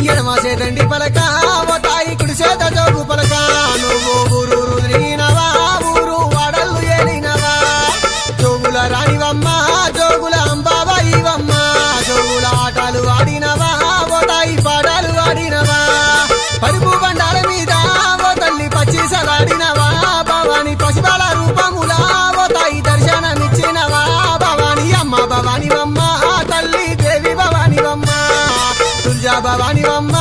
ఎడమ చేతండి పలక ఓ తాయి కుడి చేత జోగు పలక నువ్వు ఊరు తిరిగినవా ఊరు వాడల్లు ఏలినవా జోగుల రాణివమ్మ జోగుల అంబాబాయివమ్మ జోగుల ఆటలు ఆడినవా ఓ తాయి పాటలు ఆడినవా పరుపు బండాల మీద ఓ తల్లి పచ్చిసలాడినవా భవాని పసిబాల రూపములా ఓ తాయి దర్శనమిచ్చినవా భవాని అమ్మ భవానివమ్మ తల్లి దేవి భవానివమ్మ తుల్జా భవానివమ్మ